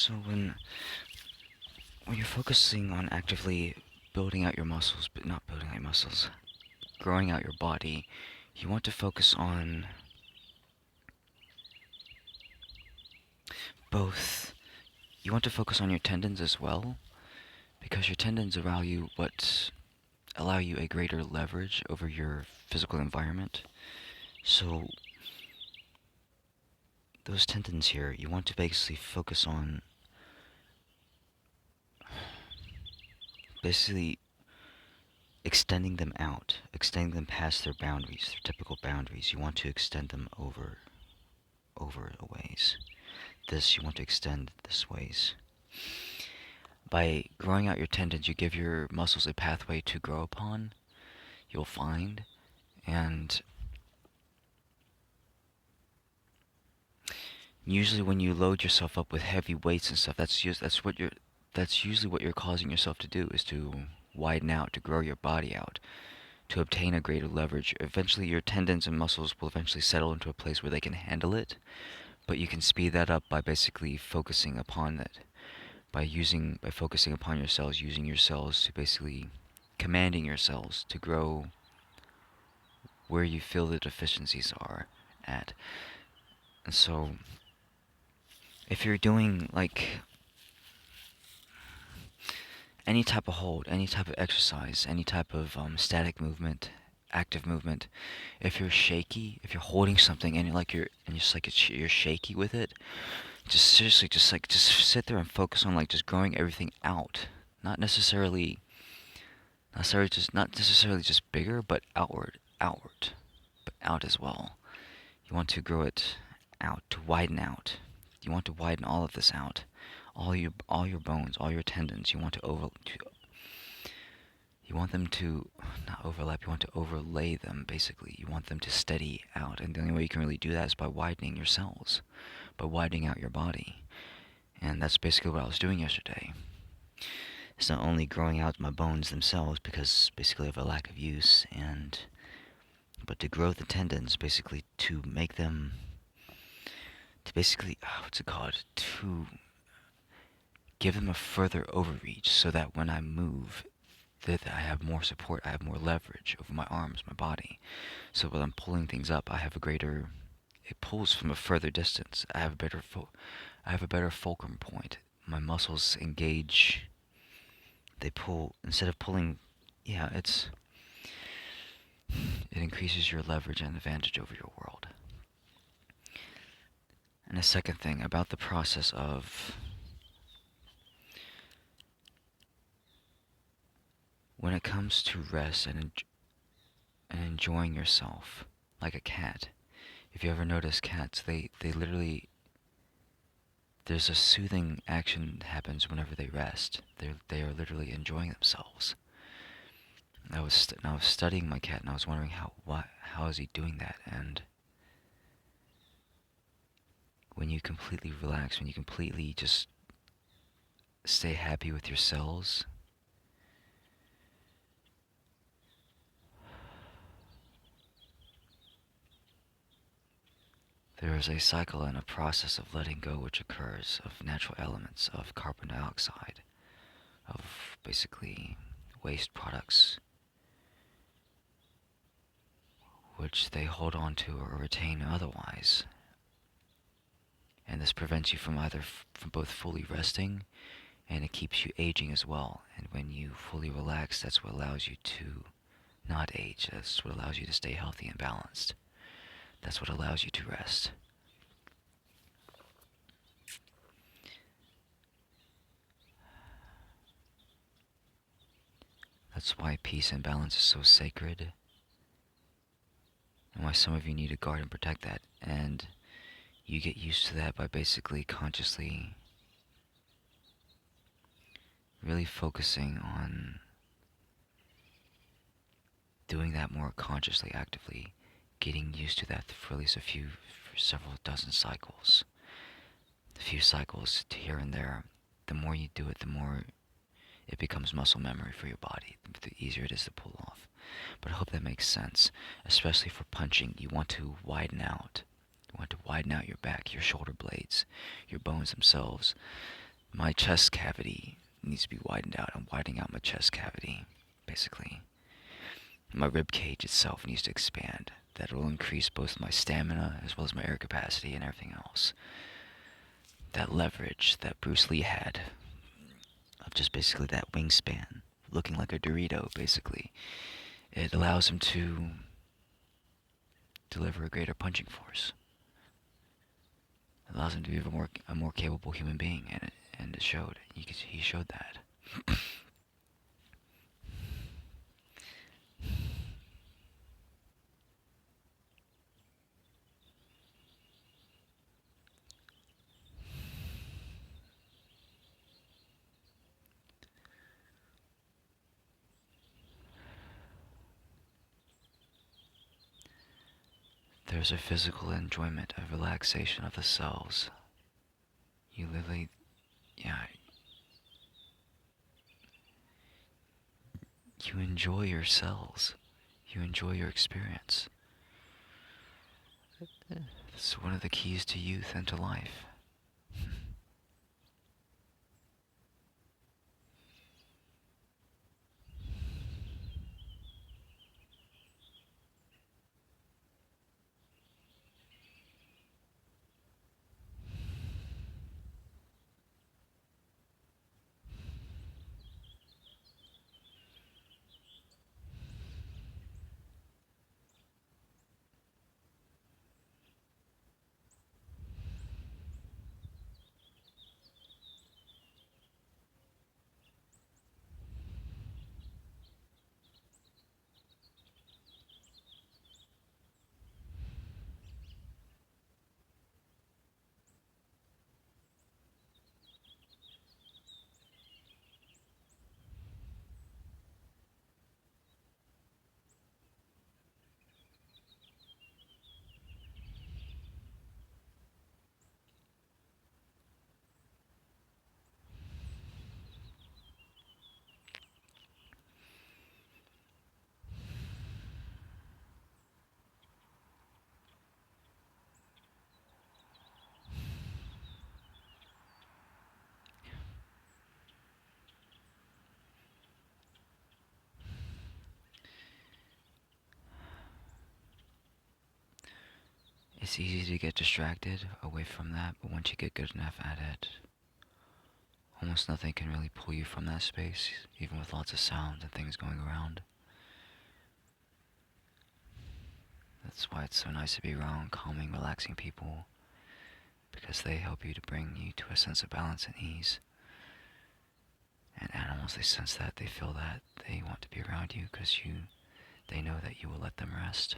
So when you're focusing on actively building out your muscles, but not building out your muscles, growing out your body, you want to focus on both. You want to focus on your tendons as well, because your tendons allow you a greater leverage over your physical environment. So those tendons here, you want to basically focus on basically extending them out, extending them past their boundaries, their typical boundaries. You want to extend them over a ways. This you want to extend this ways. By growing out your tendons, you give your muscles a pathway to grow upon, you'll find, and usually when you load yourself up with heavy weights and stuff, that's usually what you're causing yourself to do, is to widen out, to grow your body out, to obtain a greater leverage. Eventually your tendons and muscles will eventually settle into a place where they can handle it, but you can speed that up by basically focusing upon it. By focusing upon your cells, using your cells to basically commanding your cells to grow where you feel the deficiencies are at. And so if you're doing like any type of hold, any type of exercise, any type of static movement, active movement, if you're shaky, if you're holding something and you're shaky with it, just seriously, just sit there and focus on just growing everything out. Not necessarily just bigger, but outward, but out as well. You want to grow it out, to widen out. You want to widen all of this out, all your bones, all your tendons. You want them to not overlap. You want to overlay them. Basically, you want them to steady out, and the only way you can really do that is by widening your cells, by widening out your body. And that's basically what I was doing yesterday. It's not only growing out my bones themselves, because basically of a lack of use, but to grow the tendons, basically to make them, to basically, to give them a further overreach, so that when I move, that I have more support, I have more leverage over my arms, my body. So when I'm pulling things up, it pulls from a further distance. I have a better fulcrum point. My muscles engage. They pull instead of pulling. Yeah, it increases your leverage and advantage over your world. And a second thing about the process of when it comes to rest and enjoying yourself, like a cat. If you ever notice cats, they literally, there's a soothing action that happens whenever they rest. They are literally enjoying themselves. I was studying my cat, and I was wondering how is he doing that? And when you completely relax, when you completely just stay happy with your cells, there is a cycle and a process of letting go which occurs, of natural elements, of carbon dioxide, of basically waste products, which they hold on to or retain otherwise. And this prevents you from from both fully resting, and it keeps you aging as well. And when you fully relax, that's what allows you to not age. That's what allows you to stay healthy and balanced. That's what allows you to rest. That's why peace and balance is so sacred, and why some of you need to guard and protect that. And you get used to that by basically consciously really focusing on doing that more consciously, actively, getting used to that for at least for several dozen cycles. A few cycles to here and there. The more you do it, the more it becomes muscle memory for your body, the easier it is to pull off. But I hope that makes sense, especially for punching. You want to widen out. You want to widen out your back, your shoulder blades, your bones themselves. my chest cavity needs to be widened out. I'm widening out my chest cavity, basically. My rib cage itself needs to expand. That will increase both my stamina as well as my air capacity and everything else. That leverage that Bruce Lee had of just basically that wingspan, looking like a Dorito, basically. It allows him to deliver a greater punching force. It allows him to be a more capable human being, and it showed. He showed that. There's a physical enjoyment, a relaxation of the cells. You literally, yeah, you enjoy your cells. You enjoy your experience. It's one of the keys to youth and to life. It's easy to get distracted away from that, but once you get good enough at it, almost nothing can really pull you from that space, even with lots of sound and things going around. That's why it's so nice to be around calming, relaxing people, because they help you to bring you to a sense of balance and ease. And animals, they sense that, they feel that, they want to be around you because they know that you will let them rest.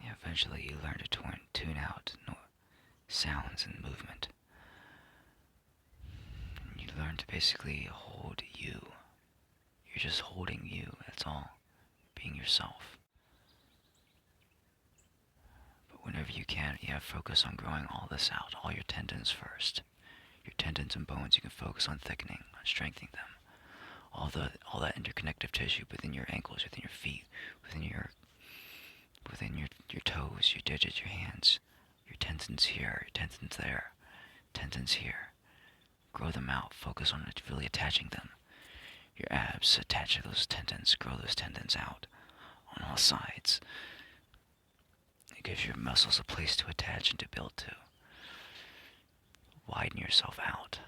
Yeah, eventually you learn to tune out sounds and movement. And you learn to basically hold you. You're just holding you, that's all. Being yourself. whenever you can, focus on growing all this out, all your tendons first. Your tendons and bones, you can focus on thickening, on strengthening them. All that interconnective tissue within your ankles, within your feet, within your toes, your digits, your hands, your tendons here, your tendons there, tendons here. Grow them out. Focus on really attaching them. Your abs, attach to those tendons. Grow those tendons out on all sides. It gives your muscles a place to attach and to build to. Widen yourself out.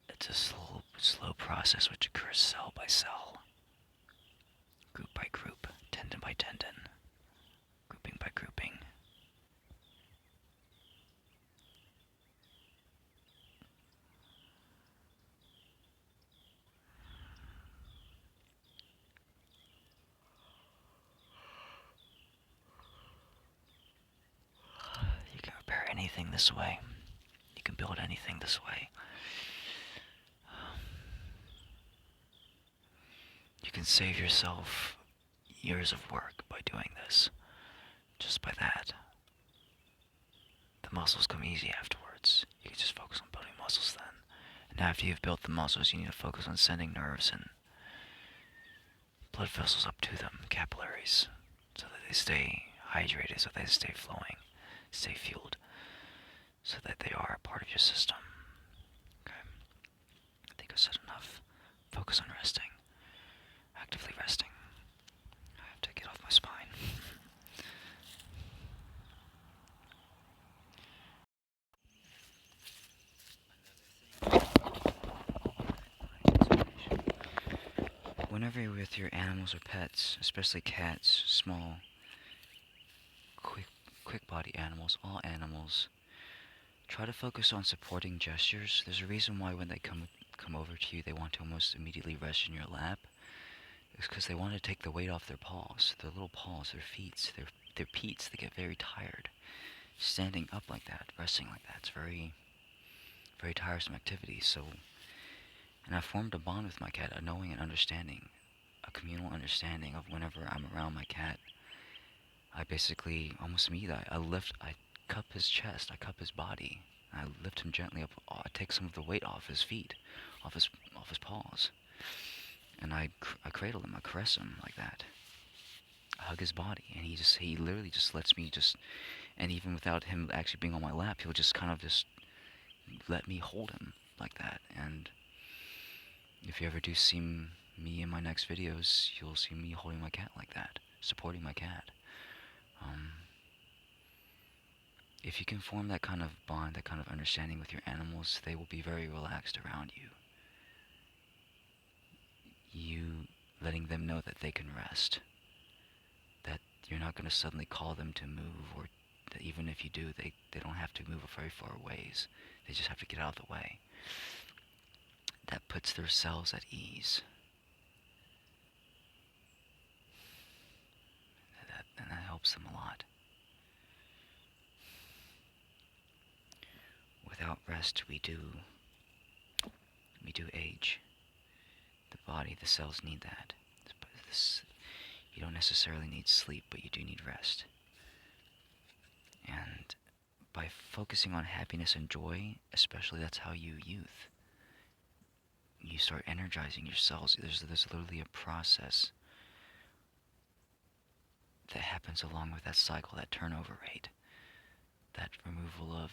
It's a slow process which occurs cell by cell, group by group, tendon by tendon, grouping by grouping. You can repair anything this way. You can build anything this way. You can save yourself years of work by doing this. Just by that. The muscles come easy afterwards. You can just focus on building muscles then. And after you've built the muscles, you need to focus on sending nerves and blood vessels up to them, capillaries, so that they stay hydrated, so they stay flowing, stay fueled, so that they are a part of your system. Okay? I think I've said enough. Focus on resting. Actively resting. I have to get off my spine. Whenever you're with your animals or pets, especially cats, small, quick body animals, all animals, try to focus on supporting gestures. There's a reason why when they come over to you, they want to almost immediately rest in your lap. It's because they want to take the weight off their paws, their little paws, their feet, their peats. They get very tired. Standing up like that, resting like that, it's very, very tiresome activity. So, and I formed a bond with my cat, a knowing and understanding, a communal understanding of whenever I'm around my cat, I basically almost immediately I cup his chest, I cup his body, I lift him gently up. I take some of the weight off his feet, off his paws, and I cradle him, I caress him like that. I hug his body, and he literally just lets me and even without him actually being on my lap, he'll just kind of just let me hold him like that. And if you ever do see me in my next videos, you'll see me holding my cat like that, supporting my cat. If you can form that kind of bond, that kind of understanding with your animals, they will be very relaxed around you. You letting them know that they can rest, that you're not going to suddenly call them to move, or that even if you do, they don't have to move very far ways. They just have to get out of the way. That puts their cells at ease. And that helps them a lot. Without rest, we do age. The body, the cells need that. You don't necessarily need sleep, but you do need rest. And by focusing on happiness and joy, especially, that's how you youth. You start energizing your cells. There's literally a process that happens along with that cycle, that turnover rate, that removal of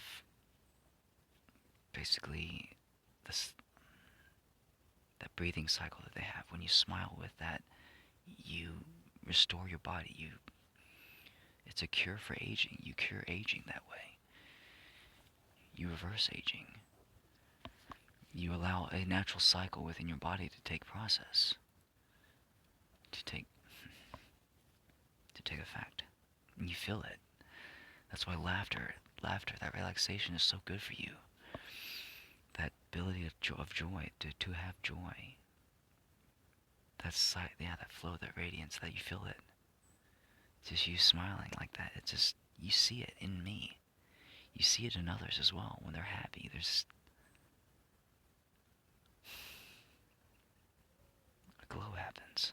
basically that breathing cycle that they have. When you smile with that, you restore your body. It's a cure for aging. You cure aging that way. You reverse aging. You allow a natural cycle within your body to take process, to take effect. And you feel it. That's why laughter, that relaxation is so good for you. That ability of joy, to have joy. That flow, that radiance, that you feel it. Just you smiling like that. It's just, you see it in me. You see it in others as well when they're happy. glow happens.